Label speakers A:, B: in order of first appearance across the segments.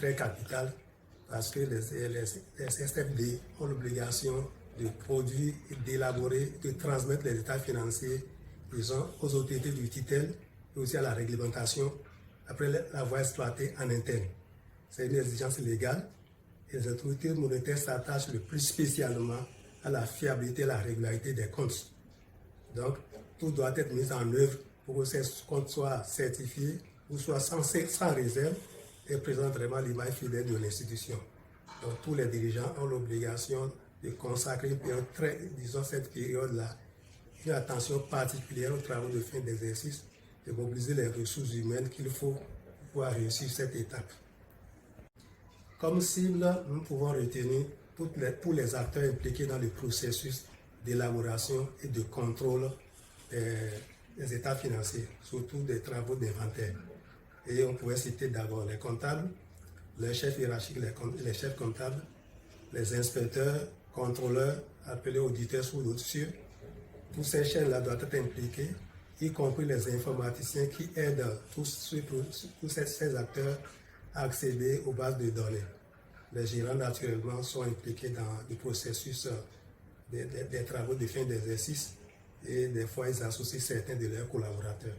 A: très capital parce que les SFD ont l'obligation de produire, d'élaborer, de transmettre les états financiers, disons, aux autorités du tutelle et aussi à la réglementation après l'avoir exploité en interne. C'est une exigence légale et les autorités monétaires s'attachent le plus spécialement à la fiabilité et la régularité des comptes. Donc, tout doit être mis en œuvre pour que ces comptes soient certifiés ou soient sans réserve et présentent vraiment l'image fidèle de l'institution. Donc, tous les dirigeants ont l'obligation de consacrer une période disons cette période-là, une attention particulière aux travaux de fin d'exercice, de mobiliser les ressources humaines qu'il faut pour pouvoir réussir cette étape. Comme cible, nous pouvons retenir tous les acteurs impliqués dans le processus d'élaboration et de contrôle des états financiers, surtout des travaux d'inventaire. Et on pourrait citer d'abord les comptables, les chefs hiérarchiques, les chefs comptables, les inspecteurs, contrôleurs, appelés auditeurs sous l'audition. Tous ces chaînes-là doivent être impliqués, y compris les informaticiens qui aident tous ces acteurs à accéder aux bases de données. Les gérants, naturellement, sont impliqués dans le processus des travaux de fin d'exercice et des fois, ils associent certains de leurs collaborateurs.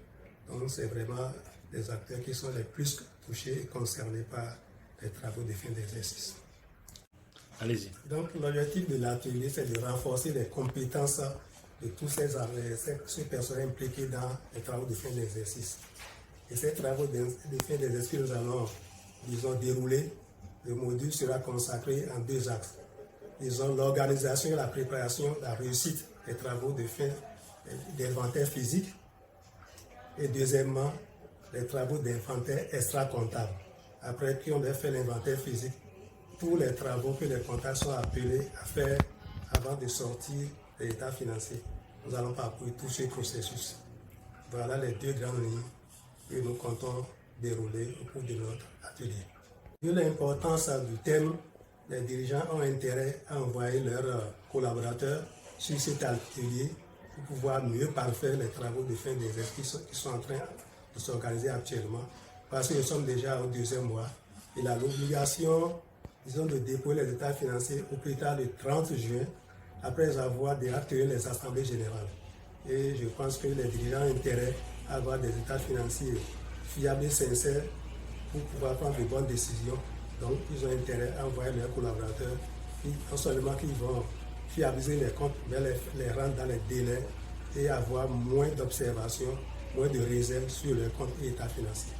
A: Donc, c'est vraiment les acteurs qui sont les plus touchés et concernés par les travaux de fin d'exercice.
B: Allez-y.
A: Donc, l'objectif de l'atelier, c'est de renforcer les compétences de tous ces personnes impliquées dans les travaux de fin d'exercice. Et ces travaux de fin d'exercice, nous allons, disons, dérouler. Le module sera consacré en deux axes. Disons, l'organisation et la préparation, la réussite des travaux de fin d'inventaire physique. Et deuxièmement, les travaux d'inventaire extra-comptable. Après qu'on ait fait l'inventaire physique, tous les travaux que les comptables sont appelés à faire avant de sortir de l'état financier. Nous allons parcourir tout ce processus. Voilà les deux grandes lignes que nous comptons dérouler au cours de notre atelier. Vu l'importance du thème, les dirigeants ont intérêt à envoyer leurs collaborateurs sur cet atelier pour pouvoir mieux parfaire les travaux de fin d'exercice qui sont en train de s'organiser actuellement. Parce que nous sommes déjà au deuxième mois. Il a l'obligation, disons, de déployer les états financiers au plus tard le 30 juin, après avoir déjà tenu les assemblées générales. Et je pense que les dirigeants ont intérêt à avoir des états financiers fiables et sincères pour pouvoir prendre de bonnes décisions. Donc, ils ont intérêt à envoyer leurs collaborateurs, non seulement qu'ils vont fiabiliser les comptes, mais les rendre dans les délais et avoir moins d'observations, moins de réserves sur leurs comptes et états financiers.